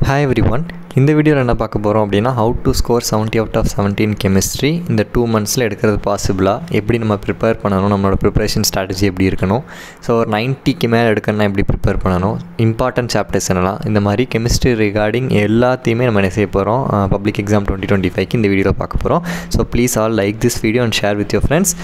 Hi everyone. இந்த வீடியோவில் என்ன பார்க்க போகிறோம் அப்படின்னா how to score 70 out of 70 in chemistry இந்த 2 monthsல எடுக்கிறது பாசிபிளாக எப்படி நம்ம ப்ரிப்பேர் பண்ணணும், நம்மளோட ப்ரிப்பரேஷன் ஸ்ட்ராட்டஜி எப்படி இருக்கணும், ஸோ ஒரு 90க்கு மேலே எடுக்கணும்னா எப்படி ப்ரிப்பேர் பண்ணணும், இம்பார்ட்டன்ட் சாப்டர்ஸ் என்னலாம், இந்த மாதிரி கெமிஸ்ட்ரி ரிகார்டிங் எல்லாத்தையுமே நம்ம என்ன செய்ய போகிறோம் பப்ளிக் எக்ஸாம் 2025க்கு இந்த வீடியோவில் பார்க்க போகிறோம். So please all like this video and share with your friends.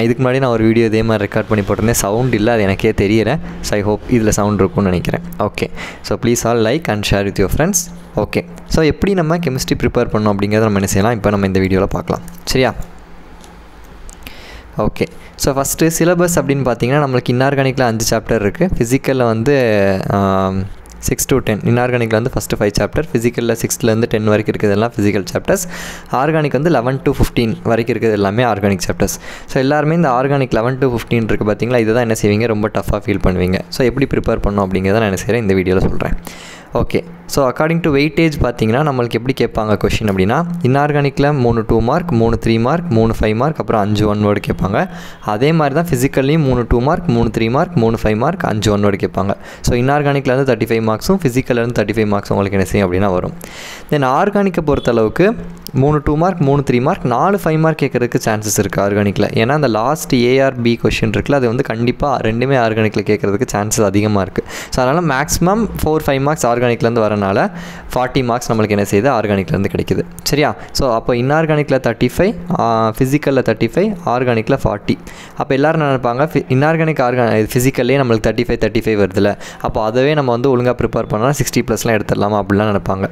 இதுக்கு முன்னாடி நான் ஒரு வீடியோ இதே மாதிரி ரெக்கார்ட் பண்ணி போட்டிருந்தேன், சவுண்ட் இல்லை, அது எனக்கே தெரியல. ஸோ ஐ ஹோப் இதில் சவுண்ட் இருக்கும்னு நினைக்கிறேன். Okay, so please all like and share with your friends. Okay, so எப்படி நம்ம கெமிஸ்ட்ரி ப்ரிப்பேர் பண்ணோம் அப்படிங்கிறத நம்ம என்ன செய்யலாம் இப்போ நம்ம இந்த வீடியோவில் பார்க்கலாம். சரியா? ஓகே, ஸோ ஃபஸ்ட்டு சிலபஸ் அப்படின்னு பார்த்தீங்கன்னா நம்மளுக்கு இன்ஆர்கானிக்கில் 5 சாப்டர் இருக்குது, ஃபிசிக்கலில் வந்து 6 to 10, இன்ஆர்கானிக்கில் வந்து ஃபஸ்ட்டு 5 சாப்டர், ஃபிசிக்கலில் 6லேருந்து 10 வரைக்கும் இருக்குது எல்லாம் ஃபிசிக்கல் சாப்டர்ஸ், ஆர்கானிக் வந்து 11 to 15 வரைக்கும் இருக்குது எல்லாமே ஆர்கானிக் சாப்டர்ஸ். ஸோ எல்லாருமே இந்த ஆர்கானிக் 11 to 15 இருக்குது பார்த்தீங்களா, இதை தான் என்ன செய்வீங்க, ரொம்ப டஃப்பாக ஃபீல் பண்ணுவீங்க. ஸோ எப்படி ப்ரிப்பேர் பண்ணணும் அப்படிங்கிறத நான் என்ன செய்கிறேன் இந்த வீடியோவில் சொல்கிறேன். Okay, so according to weightage பார்த்தீங்கன்னா நம்மளுக்கு எப்படி கேட்பாங்க கொஷின் அப்படின்னா, இன்ஆர்கானிக்கில் 3 2 மார்க், 3 3 மார்க், 3 5 மார்க், அப்புறம் 5 1 வேர்டு கேட்பாங்க. அதே மாதிரி தான் ஃபிசிக்கல்லையும் 3 2 மார்க், 3 3 மார்க், 3 5 மார்க், 5 1 வேர்டு கேட்பாங்க. ஸோ இன்ஆர்கானிக்லேருந்து 35 மார்க்ஸும் ஃபிசிக்கல்லேருந்து 35 மார்க்ஸ் உங்களுக்கு என்ன செய்யும் அப்படின்னா வரும். தென் ஆர்கானிக்கை பொறுத்தளவுக்கு 3 2 மார்க், 3 3 மார்க், 4 5 மார்க் கேட்குறதுக்கு சான்சஸ் இருக்குது ஆர்கானிக்கில். ஏன்னா அந்த லாஸ்ட் ஏஆர்பி கொஷின் இருக்குல்ல, அது வந்து கண்டிப்பாக ரெண்டுமே ஆர்கானிக்கில் கேட்குறதுக்கு சான்சஸ் அதிகமாக இருக்குது. ஸோ அதனால் மேக்ஸிமம் 4 5 மார்க்ஸ் ஆர்கானிக்லேருந்து வரனால 40 மார்க்ஸ் நம்மளுக்கு என்ன செய்யுது ஆர்கானிக்லேருந்து கிடைக்குது. சரியா? ஸோ அப்போ இன்ஆர்கானிக்கில் 35, ஃபிசிக்கலில் 35, ஆர்கானிக்கில் 40. அப்போ எல்லோரும் நினைப்பாங்க இன்ஆர்கானிக் ஃபிசிக்கல்லே நம்மளுக்கு 35 வருதுல்ல, அப்போ அதவே நம்ம வந்து ஒழுங்காக ப்ரிப்பேர் பண்ணால் 60+ எடுத்துடலாமா அப்படிலாம் நினைப்பாங்க.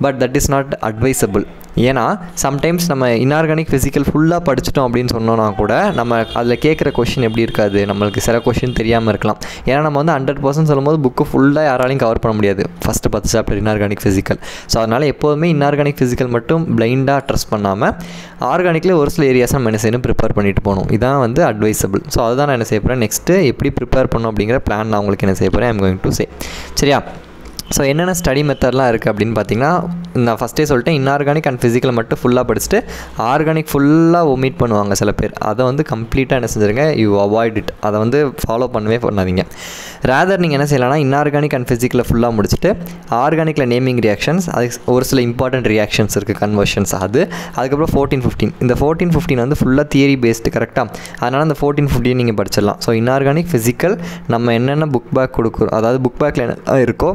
But that is not advisable. ஏன்னா சம்டைம்ஸ் நம்ம இன்ஆர்கானிக் ஃபிசிக்கல் ஃபுல்லாக படிச்சிட்டோம் அப்படின்னு சொன்னோன்னா கூட நம்ம அதில் கேட்குற கொஷின் எப்படி இருக்காது, நம்மளுக்கு சில கொஷின் தெரியாமல் இருக்கலாம். ஏன்னா நம்ம வந்து 100% சொல்லும்போது புக்கு ஃபுல்லாக யாராலையும் கவர் பண்ண முடியாது first 10 chapter inorganic physical. So அதனால் எப்போதுமே இன்ஆர்கானிக் ஃபிசிக்கல் மட்டும் பிளைண்டாக ட்ரஸ்ட் பண்ணாமல் ஆர்கானிக்கில் ஒரு சில ஏரியாஸ் நம்ம என்ன செய்யணும் ப்ரிப்பேர் பண்ணிட்டு போகணும். இதான் வந்து அட்வைசபிள். ஸோ அதுதான் நான் என்ன செய்ய போகிறேன், நெக்ஸ்ட்டு எப்படி ப்ரிப்பேர் பண்ணணும் அப்படிங்கிற பிளான் நான் உங்களுக்கு என்ன செய்ய போகிறேன், ஐம் கோயிங் டு சே. சரியா? ஸோ என்னென்ன ஸ்டடி மெத்தட்லாம் இருக்குது அப்படின்னு பார்த்தீங்கன்னா, நான் ஃபஸ்ட்டே சொல்லிட்டேன், இன்ஆர்கானிக் அண்ட் ஃபிசிக்கல் மட்டும் ஃபுல்லாக படிச்சுட்டு ஆர்கானிக் ஃபுல்லாக ஒமிட் பண்ணுவாங்க சில பேர். அதை வந்து கம்ப்ளீட்டாக என்ன செஞ்சுருங்க, யூ அவாய்ட் இட். அதை வந்து ஃபாலோ பண்ணவே பண்ணாதீங்க. ரேதர் நீங்கள் என்ன செய்யலாம்னா இன்ஆர்கானிக் அண்ட் ஃபிசிக்கலில் ஃபுல்லாக முடிச்சுட்டு ஆர்கானிக்கில் நேமிங் ரியாக்ஷன்ஸ், அது ஒரு சில இம்பார்ட்டன்ட் ரியாக்ஷன்ஸ் இருக்குது, கன்வர்ஷன்ஸ், அதுக்கப்புறம் 14 15. இந்த 14 15 வந்து ஃபுல்லாக தியரி பேஸ்டு. கரெக்டாக? அதனால் அந்த 14 15 நீங்கள் படிச்சிடலாம். ஸோ இன்ஆர்கானிக் ஃபிசிக்கல் நம்ம என்னென்ன புக் பேக் கொடுக்குறோம், அதாவது புக் பேக்கில் என்ன இருக்கோ,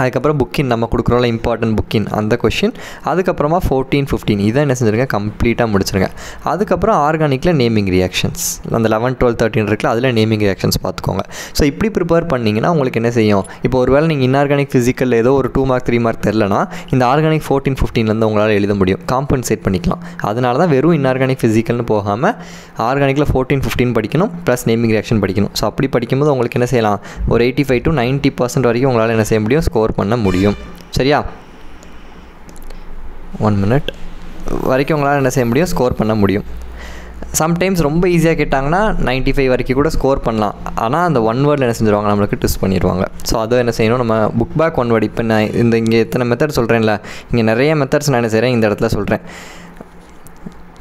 அதுக்கப்புறம் புக்கின் நம்ம கொடுக்குறோம்ல இம்பார்ட்டன்ட் புக்கின் அந்த கொஷின், அதுக்கப்புறமா 14 15 இதை என்ன செஞ்சுருங்க கம்ப்ளீட்டாக முடிச்சிருங்க. அதுக்கப்புறம் ஆர்கானிக்கில் நேமிங் ரியாக்ஷன்ஸ், அந்த 11 12 13 இருக்குல்ல, அதில் நேமிங் ரியாக்ஷன்ஸ் பார்த்துக்கோங்க. ஸோ இப்படி ப்ரிப்பேர் பண்ணிங்கன்னா உங்களுக்கு என்ன செய்யும், இப்போ ஒரு வேளை நீங்கள் இன்ஆர்கானிக் ஃபிசிக்கல் ஏதோ ஒரு 2 மார்க் 3 மார்க் தெரிலனா இந்த ஆர்கானிக் 14 15 உங்களால் எழுத முடியும், காம்பன்சேட் பண்ணிக்கலாம். அதனால தான் வெறும் இன்ஆர்கானிக் ஃபிசிக்கல்னு போகாமல் ஆர்கானிக்கில் 14 15 படிக்கணும், ப்ளஸ் நேமிங் ரியாக்ஷன் படிக்கணும். ஸோ அப்படி படிக்கும்போது உங்களுக்கு என்ன செய்யலாம், ஒரு 85 to 90% வரைக்கும் உங்களால் என்ன செய்ய முடியும், ஸ்கோர் பண்ண முடியும். சரியா? 1 minute வரைக்கும் உங்களால் என்ன செய்ய முடியும், ஸ்கோர் பண்ண முடியும். சம்டைம்ஸ் ரொம்ப ஈஸியாக கேட்டாங்கன்னா 95 வரைக்கும் கூட ஸ்கோர் பண்ணலாம். ஆனால் அந்த 1 வேர்டில் என்ன செஞ்சுருவாங்க, நம்மளுக்கு ட்விஸ்ட் பண்ணிடுவாங்க. ஸோ அதை என்ன செய்யணும், நம்ம புக் பேக் 1 வேர்டு. இப்போ நான் இங்கே எத்தனை மெத்தட் சொல்கிறேன்ல, இங்கே நிறைய மெத்தட்ஸ் நான் என்ன செய்கிறேன் இந்த இடத்துல சொல்கிறேன்.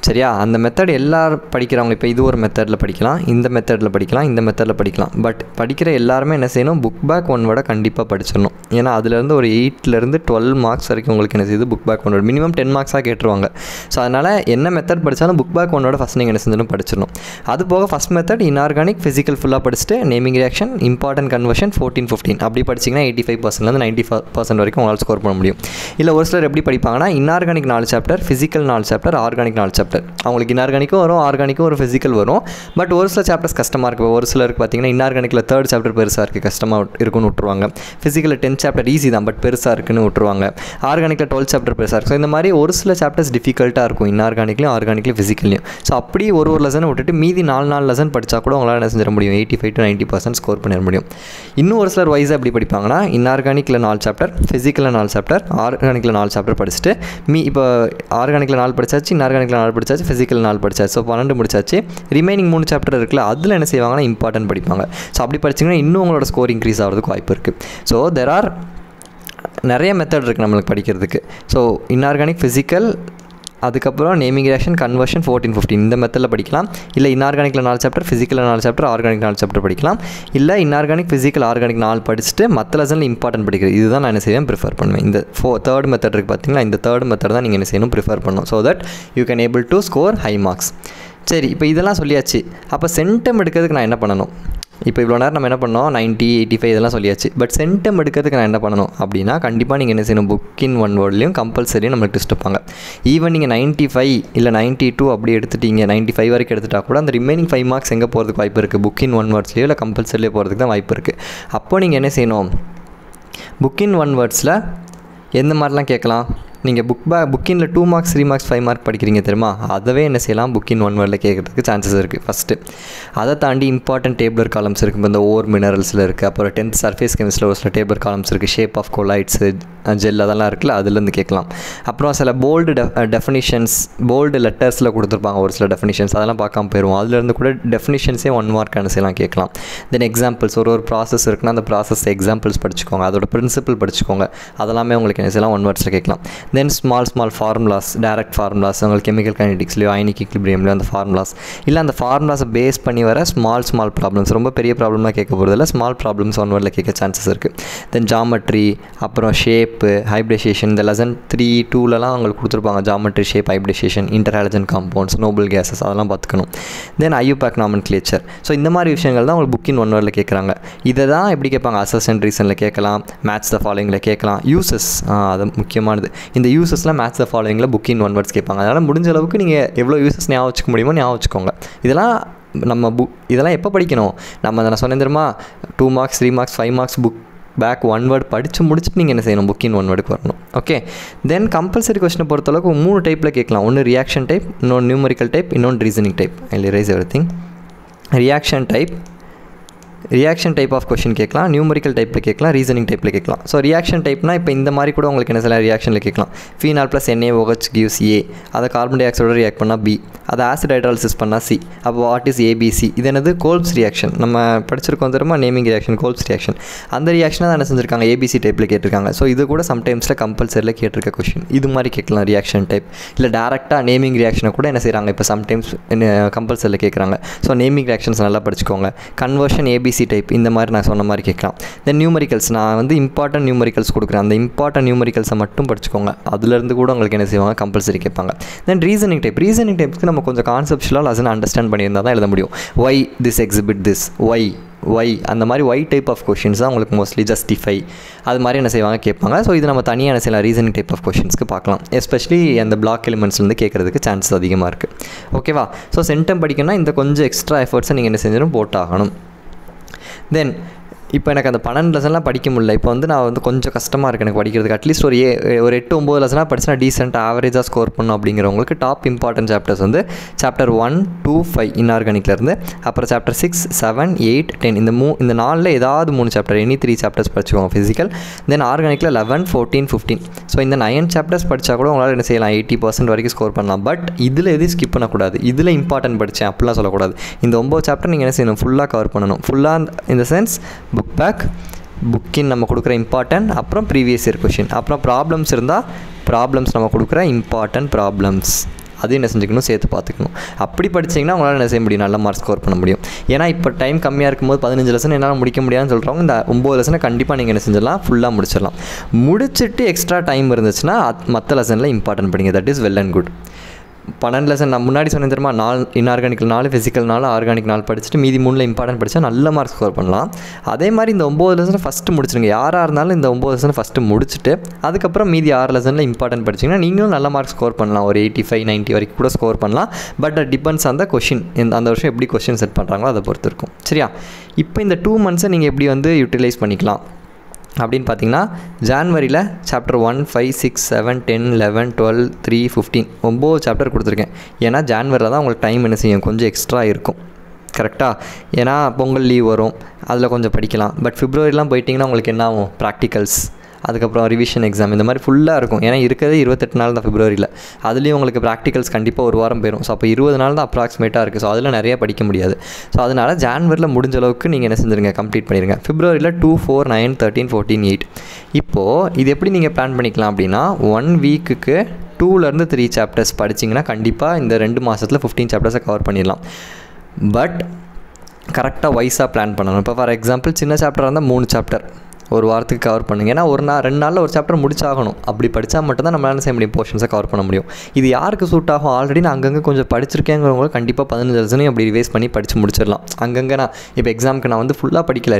சரியா? அந்த மெத்தட் எல்லோரும் படிக்கிறவங்க, இப்போ இது ஒரு மெத்தடில் படிக்கலாம், இந்த மெத்தடில் படிக்கலாம், இந்த மெத்தடில் படிக்கலாம். பட் படிக்கிற எல்லாருமே என்ன செய்யணும், புக் பேக் 1 வேர்டை கண்டிப்பாக படிச்சிடணும். ஏன்னா அதுலேருந்து ஒரு 8 to 12 மார்க்ஸ் வரைக்கும் உங்களுக்கு என்ன செய்யுது, புக் பேக் 1 வேர்டு மினிமம் 10 மார்க்ஸாக கேட்டுருவாங்க. ஸோ அதனால் என்ன மெத்தட் படித்தாலும் புக் பேக் 1 வேர்டை ஃபஸ்ட் நீங்கள் என்ன செஞ்சணும் படிச்சிடணும். அது போக ஃபஸ்ட் மெத்தட் இன்ஆர்கானிக் ஃபிசிக்கல் ஃபுல்லாக படிச்சுட்டு நேமிங் ரியாக்ஷன், இம்பார்ட்டன்ட் கன்வர்ஷன் 14 15 அப்படி படிச்சிங்கன்னா 85%லேருந்து 90% வரைக்கும் உங்களால் ஸ்கோர் பண்ண முடியும். இல்லை ஒரு சிலர் எப்படி படிப்பாங்கன்னா inorganic 4 chapter, physical 4 chapter, organic 4 chapter. அவங்களுக்கு இன்ஆர்கானிக்கும் வரும், ஆர்கானிக்கும் ஒரு ஃபிசிக்கல் வரும். பட் ஒரு சில சாப்டர்ஸ் கஷ்டமாக இருக்குது. ஒரு சிலருக்கு பார்த்தீங்கன்னா இன்ஆர்கானிக்கில் 3rd சாப்டர் பெருசாக இருக்குது, கஷ்டமாக இருக்குன்னு விட்டுருவாங்க. ஃபிசிக்கலில் 10th சாப்டர் ஈஸி தான், பட் பெருசாக இருக்குன்னு விட்டுருவாங்க. ஆர்கானிக்கில் 12th சாப்டர் பெருசாக இருக்குது. ஸோ இந்த மாதிரி ஒரு சில சாப்டர்ஸ் டிஃபிகல்ட்டாக இருக்கும் இன்ஆர்கானிக்லையும் ஆர்கானிக்லையும் ஃபிசிக்கல்லையும். ஸோ அப்படி ஒரு லெசனை விட்டுட்டு மீதி 4 லெசன் படித்தா கூட உங்களால் என்ன செஞ்சிட முடியும், 85 to 90% ஸ்கோர் பண்ணிட முடியும். இன்னும் ஒரு சிலர் வைஸாக எப்படி படிப்பாங்கன்னா இன்ஆர்கானிக்கில் 4 சாப்டர், ஃபிசிக்கலில் 4 சாப்டர், ஆர்கானிக்கில் 4 சாப்டர் படிச்சுட்டு இப்போ ஆர்கானிக்கில் 4 படித்தாச்சு, இன்ஆர்கானிக்கில் 4 படித்தாச்சு, ஃபிசிக்கல் 4 படித்தாச்சு. ஸோ 12 முடிச்சாச்சு. ரிமைனிங் 3 சாப்டர் இருக்குல்ல, அதில் என்ன செய்வாங்கன்னா இம்பார்ட்டன்ட் படிப்பாங்க. ஸோ அப்படி படிச்சிங்கன்னா இன்னும் உங்களோட ஸ்கோர் இன்க்ரீஸ் ஆகிறதுக்கு வாய்ப்பு இருக்குது. ஸோ தெர் ஆர் நிறைய மெத்தட் இருக்குது நம்மளுக்கு படிக்கிறதுக்கு. ஸோ இன்ஆர்கானிக் ஃபிசிக்கல் அதுக்கப்புறம் நேமிங் ரியாக்ஷன், கன்வர்ஷன் 14, 15 இந்த மெத்தடில் படிக்கலாம். இல்லை இன்ஆர்கானிக்கில் 4 சாப்டர், ஃபிசிக்கலில் 4 சாப்டர், ஆர்கானிக் 4 சாப்டர் படிக்கலாம். இல்லை இன்ஆர்கானிக், ஃபிசிக்கல், ஆர்கானிக் 4 படிச்சுட்டு மற்ற லெசனில் இம்பார்ட்டன்ட் படிக்கிறது. இதுதான் நான் என்ன செய்வேன், ப்ரிஃபர் பண்ணுவேன். இந்த தேர்ட் மெத்தட் இருக்குது பார்த்தீங்களா, இந்த தேர்ட் மெத்தட் தான் நீங்கள் என்ன செய்யணும், ப்ரிஃபர் பண்ணணும். So that you can able to score high marks. சரி, இப்போ இதெல்லாம் சொல்லியாச்சு. அப்போ சென்டம் எடுக்கிறதுக்கு நான் என்ன பண்ணணும்? இப்போ இவ்வளோ நேரம் நம்ம என்ன பண்ணோம், 90, 85 இதெல்லாம் சொல்லியாச்சு. பட் சென்டம் எடுக்கிறதுக்கு நான் என்ன பண்ணணும் அப்படின்னா, கண்டிப்பாக நீங்கள் என்ன செய்யணும், புக் இன் ஒன் வேர்ட்லேயும் கம்பல்சரியும் நம்மளுக்கு டெஸ்ட் வைப்பாங்க. ஈவன் நீங்கள் 95 இல்லை 92 அப்படி எடுத்துட்டீங்க, 95 வரைக்கும் எடுத்துட்டா கூட அந்த ரிமைனிங் 5 மார்க்ஸ் எங்கே போகிறதுக்கு வாய்ப்பு இருக்குது, புக் இன் ஒன் வேர்ட்ஸ்லேயோ இல்லை கம்பல்சரிலேயோ போகிறதுக்கு தான் வாய்ப்பு இருக்குது. அப்போ நீங்கள் என்ன செய்யணும், புக் இன் ஒன் வேர்ட்ஸில் எந்த மாதிரிலாம் கேட்கலாம், நீங்கள் புக்கினில் 2 மார்க்ஸ் 3 மார்க்ஸ் 5 மார்க் படிக்கிறீங்க தெரியுமா, அதவே என்ன செய்யலாம், புக்கின் ஒன் வேர்டில் கேட்குறதுக்கு சான்சஸ் இருக்குது ஃபஸ்ட்டு. அதை தாண்டி இம்பார்ட்டன்ட் டேபிளர் காலம்ஸ் இருக்குது. இப்போ இந்த ஓர் மினரல்ஸில் இருக்குது. அப்புறம் 10th சர்ஃபேஸ் கெமிஸ்ட்ரியில் ஒரு சில டேபிளர் காலம்ஸ் இருக்குது. ஷேப் ஆஃப் கொலைட்ஸு, ஜெல் அதெல்லாம் இருக்குல்ல, அதுலேருந்து கேட்கலாம். அப்புறம் சில போல்டு டெஃபினிஷன்ஸ், போல்டு லெட்டர்ஸில் கொடுத்துருப்பாங்க ஒரு சில டெஃபினிஷன்ஸ், அதெல்லாம் பார்க்காம போயிடுவோம். அதுலேருந்து கூட டெஃபினிஷன்ஸே 1 மார்க் என்ன செய்யலாம் கேட்கலாம். தென் எக்ஸாம்பிள்ஸ், ஒரு ப்ராசஸ் இருக்குன்னா அந்த ப்ராசஸ் எக்ஸாம்பிள்ஸ் படிச்சுக்கோங்க, அதோட பிரின்சிபல் படிச்சுக்கோங்க. அதெல்லாமே உங்களுக்கு என்ன செய்யலாம், 1 வேர்ட்ஸில் கேட்கலாம். தென் ஸ்மால் ஃபார்முலாஸ், டைரக்ட் ஃபார்முலாஸ், உங்களுக்கு கெமிக்கல் கைனடிக்ஸ்லையோ அயனிக் ஈக்விலிபிரியம்லையோ அந்த ஃபார்முலாஸ், இல்லை அந்த ஃபார்முலாஸை பேஸ் பண்ணி வர ஸ்மால் ப்ராப்ளம்ஸ், ரொம்ப பெரிய ப்ராப்ளம்லாம் கேட்க போகிறதில்ல, ஸ்மால் ப்ராப்ளம்ஸ் 1 வேர்டில் கேட்க சான்சஸ் இருக்குது. தென் ஜாமெட்ரி, அப்புறம் ஷேப்பு, ஹைப்ரிடேஷன். இந்த லெசன் 3-2லலாம் உங்களுக்கு கொடுத்துருப்பாங்க geometry, shape, hybridisation, interhalogen compounds, noble gases, அதெல்லாம் பார்த்துக்கணும். தென் ஐயூபேக் நாமன்க்ளேச்சர். ஸோ இந்த மாதிரி விஷயங்கள் தான் உங்களுக்கு புக் இன் ஒன் வேர்டில் கேட்குறாங்க. இதை தான் எப்படி கேட்பாங்க, அசஸ்ட் ரீசனில் கேட்கலாம், மேட்ச் த ஃபாலோயிங்கில் கேட்கலாம். யூசஸ், அது முக்கியமானது. இந்த யூசஸ்லாம் மேட்ச் த ஃபாலோயிங்கில் புக் இன் ஒன் வேர்ட்ஸ் கேட்பாங்க. அதனால் முடிஞ்ச அளவுக்கு நீங்கள் எவ்வளோ யூசஸ் ஞாபகம் வச்சுக்க முடியுமோ ஞாபகம் வச்சுக்கோங்க. இதெல்லாம் நம்ம இதெல்லாம் எப்போ படிக்கணும், நம்ம நான் சொன்னேன் தெரியுமா, 2 marks 3 marks 5 marks book back 1 word படித்து முடிச்சுட்டு நீங்கள் என்ன செய்யணும், புக் இன் ஒன் வேர்டுக்கு வரணும். ஓகே. தென் கம்பல்சரி கொஸ்டினை பொறுத்தளவுக்கு 3 டைப்பில் கேட்கலாம். ஒன்று ரியாக்ஷன் டைப், இன்னொன்று நியூமரிக்கல் டைப், இன்னொன்று reasoning type. I rise everything. Reaction type of question கேட்கலாம், நியூமரிக்கல் டைப்பில் கேட்கலாம், ரீசனிங் டைப்பில் கேட்கலாம். ஸோ ரியாக்ஷன் டைப்னா இப்போ இந்த மாதிரி கூட உங்களுக்கு என்ன செய்யலாம், ரியாக்ஷனில் கேட்கலாம். Phenol plus NaOH gives A, அதை கார்பன் டை ஆக்சைடோட ரியாக்ட் பண்ணால் B, அதை ஆசிட் ஹைட்ராலிசிஸ் பண்ணால் C. அப்போ வாட் இஸ் ABC? இது என்னது, கோல்ப்ஸ் ரியாக்ஷன். நம்ம படிச்சிருக்கோம் தெரியுமா, நேமிங் ரியாக்ஷன், கோல்ப்ஸ் ரியாக்ஷன். அந்த ரியாக்ஷனை தான் என்ன செஞ்சுருக்காங்க, ABC டைப்பில் கேட்டிருக்காங்க. ஸோ இது கூட சம்டைம்ஸில் கம்பல்சரியில் கேட்டிருக்க கொஷின். இது மாதிரி கேட்கலாம் ரியாக்ஷன் டைப். இல்லை டேரெக்டாக நேமிங் ரியாக்ஷனை கூட என்ன செய்கிறாங்க, இப்போ சம்டைம்ஸ் கம்பல்சரியில் கேட்குறாங்க. ஸோ நேமிங் ரியாக்ஷன்ஸ் நல்லா படிச்சுக்கோங்க. கன்வர்ஷன் ABC டைப், இந்த மாதிரி நான் சொன்ன மாதிரி கேட்கலாம். தென் நியூமரிக்கல்ஸ், நான் வந்து இம்பார்ட்டன்ட் நியூமரிக்கல்ஸ் கொடுக்குறேன், அந்த இம்பார்ட்டன்ட் நியூமரிக்கல்ஸை மட்டும் படிச்சுக்கோங்க. அதுலேருந்து கூட உங்களுக்கு என்ன செய்வாங்க, கம்பல்சரி கேட்பாங்க. தென் ரீசனிங் டைப்க்கு நம்ம கொஞ்சம் கான்செப்ஷுவலாக லெசன் அண்டர்ஸ்டாண்ட் பண்ணியிருந்தால் தான் எழுத முடியும். Why this exhibit this, why அந்த மாதிரி ஒய் டைப் ஆஃப் கொஷின்ஸ் தான் உங்களுக்கு மோஸ்ட்லி ஜஸ்டிஃபை அது மாதிரி என்ன செய்வாங்க கேட்பாங்க. ஸோ இது நம்ம தனியாக என்ன செய்யலாம், ரீசனிங் டைப் ஆஃப் கொஷின்ஸ்க்கு பார்க்கலாம். எஸ்பெஷலி அந்த பிளாக் எலிமெண்ட்ஸ்லேருந்து கேட்குறதுக்கு சான்சஸ் அதிகமாக இருக்குது. ஓகேவா? ஸோ சென்டம் படிக்கணும்னா இந்த கொஞ்சம் எக்ஸ்ட்ரா எஃபர்ட்ஸை நீங்கள் என்ன செஞ்சிடும், போட்டாகணும். தென் இப்போ எனக்கு அந்த 12 லெசன்லாம் படிக்க முடியல. இப்போ வந்து நான் வந்து கொஞ்சம் கஷ்டமாக இருக்குது எனக்கு படிக்கிறதுக்கு. அட்லீஸ்ட் ஒரு 8-9 லெசனாக படிச்சு நான் டீசென்ட் ஆவரேஜாக ஸ்கோர் பண்ணணும் அப்படிங்கிறவங்களுக்கு டாப் இம்பார்ட்டன்ட் சாப்டர்ஸ் வந்து சாப்டர் 1, 2, 5 இன்ஆர்கானிக்லேருந்து, அப்புறம் சாப்டர் 6, 7, 8, 10 இந்த 4ல் ஏதாவது 3 சாப்டர், எனி 3 சாப்டர்ஸ் படிச்சுக்கோங்க ஃபிசிக்கல். தென் ஆர்கானிக்கில் 11, 14, 15. ஸோ இந்த 9 சாப்டர்ஸ் படித்தா கூட உங்களால் என்ன செய்யலாம், 80% வரைக்கும் ஸ்கோர் பண்ணலாம். பட் இதில் எதுவும் ஸ்கிப் பண்ணக்கூடாது. இதில் இம்பார்ட்டன்ட் படித்தேன் அப்படிலாம் சொல்லக்கூடாது. இந்த 9 சாப்டர் நீங்கள் என்ன செய்யணும், ஃபுல்லாக கவர் பண்ணணும். ஃபுல்லாக இந்த சென்ஸ் புக் பேக், புக்கின் நம்ம கொடுக்குற இம்பார்ட்டன்ட், அப்புறம் ப்ரீவியஸ் இயர் கொஷின், அப்புறம் ப்ராப்ளம்ஸ் இருந்தால் ப்ராப்ளம்ஸ் நம்ம கொடுக்குற இம்பார்ட்டன்ட் ப்ராப்ளம்ஸ், அது என்ன செஞ்சுக்கணும், சேர்த்து பார்த்துக்கணும். அப்படி படிச்சிங்கன்னா உங்களால் என்ன செய்ய முடியும், நல்ல மார்க் ஸ்கோர் பண்ண முடியும். ஏன்னா இப்போ டைம் கம்மியாக இருக்கும்போது 15 லெசன் என்னால் முடிக்க முடியாதுன்னு சொல்கிறவங்க இந்த 9 லெசனை கண்டிப்பாக நீங்கள் என்ன செஞ்சிடலாம், ஃபுல்லாக முடிச்சிடலாம். முடிச்சுட்டு எக்ஸ்ட்ரா டைம் இருந்துச்சுன்னா மற்ற லெசனில் இம்பார்ட்டன்ட் படிங்க. That is well and good. 12 lesson நான் முன்னாடி சொன்னேன் தெரியுமா, 4 இன்ஆர்கானிக்கல் 4, ஃபிசிக்கல் 4, ஆர்கானிக் 4 படிச்சுட்டு மீதி 3ல் இம்பார்ட்டன்ட் படித்தா நல்ல மார்க் ஸ்கோர் பண்ணலாம். அதே மாதிரி இந்த 9 லெசனை ஃபஸ்ட்டு முடிச்சிருங்க. யாராக இருந்தாலும் இந்த 9 லெசனை ஃபஸ்ட்டு முடிச்சுட்டு அதுக்கப்புறம் மீதி 6 லெசனில் இம்பார்ட்டன்ட் படிச்சிங்கன்னா நீங்களும் நல்ல மார்க் ஸ்கோர் பண்ணலாம். ஒரு 85, 90 வரைக்கும் கூட ஸ்கோர் பண்ணலாம். பட் அது டிபெண்ட்ஸ் அந்த கொஷின், அந்த வருஷம் எப்படி கொஷின் செட் பண்ணுறாங்களோ அதை பொறுத்து இருக்கும். சரியா? இப்போ இந்த 2 மந்த்ஸை நீங்கள் எப்படி வந்து யூட்டிலைஸ் பண்ணிக்கலாம் அப்படின்னு பார்த்தீங்கன்னா, ஜான்வரியில் சாப்டர் 1, 5, 6, 7, 10, 11, 12, 3, 15 9 சாப்டர் கொடுத்துருக்கேன். ஏன்னா ஜான்வரியில் தான் உங்களுக்கு டைம் என்ன செய்யும், கொஞ்சம் எக்ஸ்ட்ரா இருக்கும். கரெக்டாக? ஏன்னா பொங்கல் லீவ் வரும், அதில் கொஞ்சம் படிக்கலாம். பட் பிப்ரவரிலாம் போயிட்டிங்கன்னா உங்களுக்கு என்ன ஆகும், ப்ராக்டிகல்ஸ், அதுக்கப்புறம் ரிவிஷன் எக்ஸாம், இந்த மாதிரி ஃபுல்லாக இருக்கும். ஏன்னா இருக்கிறதே 28 நாள் தான் பிப்ரவரியில். அதுலேயும் உங்களுக்கு ப்ராக்டிகல்ஸ் கண்டிப்பாக ஒரு வாரம் போயிடும். ஸோ அப்போ 20 நாள் தான் அப்ராக்சிமேட்டாக இருக்குது. ஸோ அதில் நிறையா படிக்க முடியாது. ஸோ அதனால் ஜான்வரியில் முடிஞ்ச அளவுக்கு நீங்கள் என்ன செஞ்சுருங்க, கம்ப்ளீட் பண்ணிடுங்க. பிப்ரவரியில் 2, 4, 9, 13, 14, 8. இப்போது இது எப்படி நீங்கள் பிளான் பண்ணிக்கலாம் அப்படின்னா, 1 வீக்குக்கு 2லேருந்து 3 சாப்டர்ஸ் படிச்சிங்கன்னா கண்டிப்பாக இந்த 2 மாதத்தில் 15 சாப்டர்ஸை கவர் பண்ணிடலாம். பட் கரெக்டாக வைஸாக பிளான் பண்ணணும். இப்போ ஃபார் எக்ஸாம்பிள் சின்ன சாப்டராக இருந்தால் 3 சாப்டர் ஒரு வாரத்துக்கு கவர் பண்ணுங்க. ஏன்னா 2 நாளில் ஒரு சாப்டர் முடிச்சாகணும். அப்படி படித்தா மட்டும்தான் நம்மளால செய்ய முடியும், போர்ஷன்ஸை கவர் பண்ண முடியும். இது யாருக்கு சூட் ஆகும்? ஆல்ரெடி நான் அங்கங்கே கொஞ்சம் படிச்சிருக்கேங்கிறவங்க கண்டிப்பாக 15 லெசனையும் அப்படி ரிவைஸ் பண்ணி படித்து முடிச்சிடலாம். அங்கங்கே நான் இப்போ எக்ஸாமுக்கு நான் வந்து ஃபுல்லாக படிக்கல,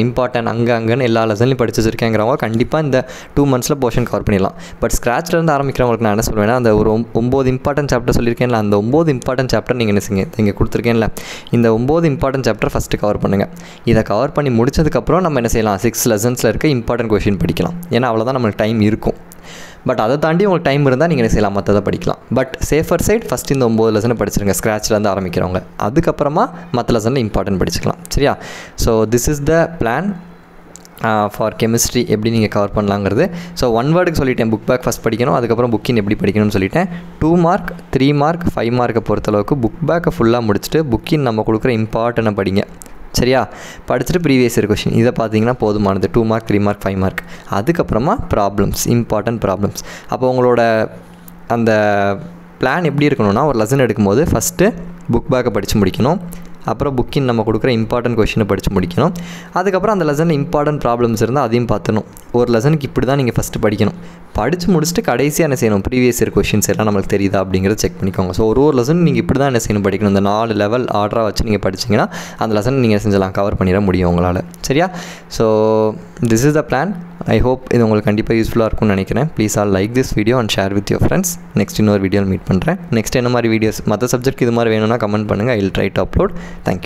இம்பார்ட்டன்ட் அங்கன்னு எல்லா லெசன்லையும் படிச்சு வச்சிருக்கேங்கிறவங்க கண்டிப்பாக இந்த 2 மந்த்ஸில் போர்ஷன் கவர் பண்ணிடலாம். பட் ஸ்க்ராட்ச்லேருந்து ஆரம்பிக்கிறவங்களுக்கு நான் என்ன சொல்வேன்னா, அந்த ஒரு 9 இம்பார்ட்டன்ட் சாப்டர் சொல்லியிருக்கேன்ல, அந்த 9 இம்பார்ட்டன்ட் சாப்டர் நீங்கள் என்ன செய்யுங்க, இங்கே கொடுத்துருக்கேன்ல, இந்த 9 இம்பார்ட்டன்ட் சாப்டர் ஃபஸ்ட்டு கவர் பண்ணுங்கள். இதை கவர் பண்ணி முடிச்சதுக்கப்புறம் நம்ம என்ன செய்யலாம், 6 லெசன்ஸில் இருக்க இம்பார்ட்டன்ட் கொஷின் படிக்கலாம். ஏன்னா அவ்வளோதான் நம்மளுக்கு டைம் இருக்கும். பட் அதை தாண்டி உங்களுக்கு டைம் இருந்தால் நீங்கள் என்ன செய்யலாம், மற்றதை படிக்கலாம். பட் சேஃபர் சைட் ஃபஸ்ட் இந்த 9 லெசனை படிச்சிருங்க, ஸ்க்ராட்ச்லேருந்து ஆரம்பிக்கிறவங்க. அதுக்கப்புறமா மற்ற லெசனில் இம்பார்ட்டன்ட் படிச்சுக்கலாம். சரியா? So this is the plan for chemistry, எப்படி நீங்கள் கவர் பண்ணலாங்கிறது. ஸோ 1 வேர்டுக்கு சொல்லிட்டேன், புக் பேக் ஃபஸ்ட் படிக்கணும், அதுக்கப்புறம் புக்கின் எப்படி படிக்கணும்னு சொல்லிட்டேன். 2 மார்க் 3 மார்க் 5 மார்க்கை பொறுத்தளவுக்கு புக் பேக்கை ஃபுல்லாக முடிச்சுட்டு புக்கின் நம்ம கொடுக்குற இம்பார்ட்டனை படிங்க. சரியா? படிச்சுட்டு ப்ரீவியஸ் இயர் கொஷின் இதை பார்த்தீங்கன்னா போதுமானது. 2 மார்க் 3 மார்க் 5 மார்க். அதுக்கப்புறமா ப்ராப்ளம்ஸ், இம்பார்ட்டன்ட் ப்ராப்ளம்ஸ். அப்போ உங்களோட அந்த பிளான் எப்படி இருக்கணும்னா, ஒரு லெசன் எடுக்கும்போது ஃபஸ்ட்டு புக் பேக்கை படித்து முடிக்கணும், அப்புறம் புக்கின் நம்ம கொடுக்குற இம்பார்ட்டன்ட் கொஷினை படித்து முடிக்கணும், அதுக்கப்புறம் அந்த லெசனில் இம்பார்ட்டன்ட் ப்ராப்ளம்ஸ் இருந்தால் அதையும் பார்த்துணும். ஒரு லெசனுக்கு இப்படி தான் நீங்கள் ஃபஸ்ட்டு படிக்கணும். படித்து முடிச்சுட்டு கடைசியாக என்ன செய்யணும், ப்ரீவியஸ் இயர் கொஷின்ஸ் எல்லாம் நம்மளுக்கு தெரியுதா அப்படிங்கிறத செக் பண்ணிக்கோங்க. ஸோ ஒரு லெசன் நீங்கள் இப்படி தான் என்ன செய்யணும், படிக்கணும். இந்த 4 லெவல் ஆர்டராக வச்சு நீங்கள் படிச்சிங்கன்னா அந்த லெசன் நீங்கள் செஞ்சலாம், கவர் பண்ணிட முடியும் உங்களால். சரியா? So this is the plan. I hope இது உங்களுக்கு கண்டிப்பாக யூஸ்ஃபுல்லாக இருக்கும்னு நினைக்கிறேன். Please all like this video and share with your friends. Next இன்னொரு வீடியோவில் மீட் பண்ணுறேன். நெக்ஸ்ட் என்ன மாதிரி வீடியோஸ், மற்ற சப்ஜெக்ட் இது மாதிரி வேணும்னா கமெண்ட் பண்ணுங்கள். I will try to upload. Thank you.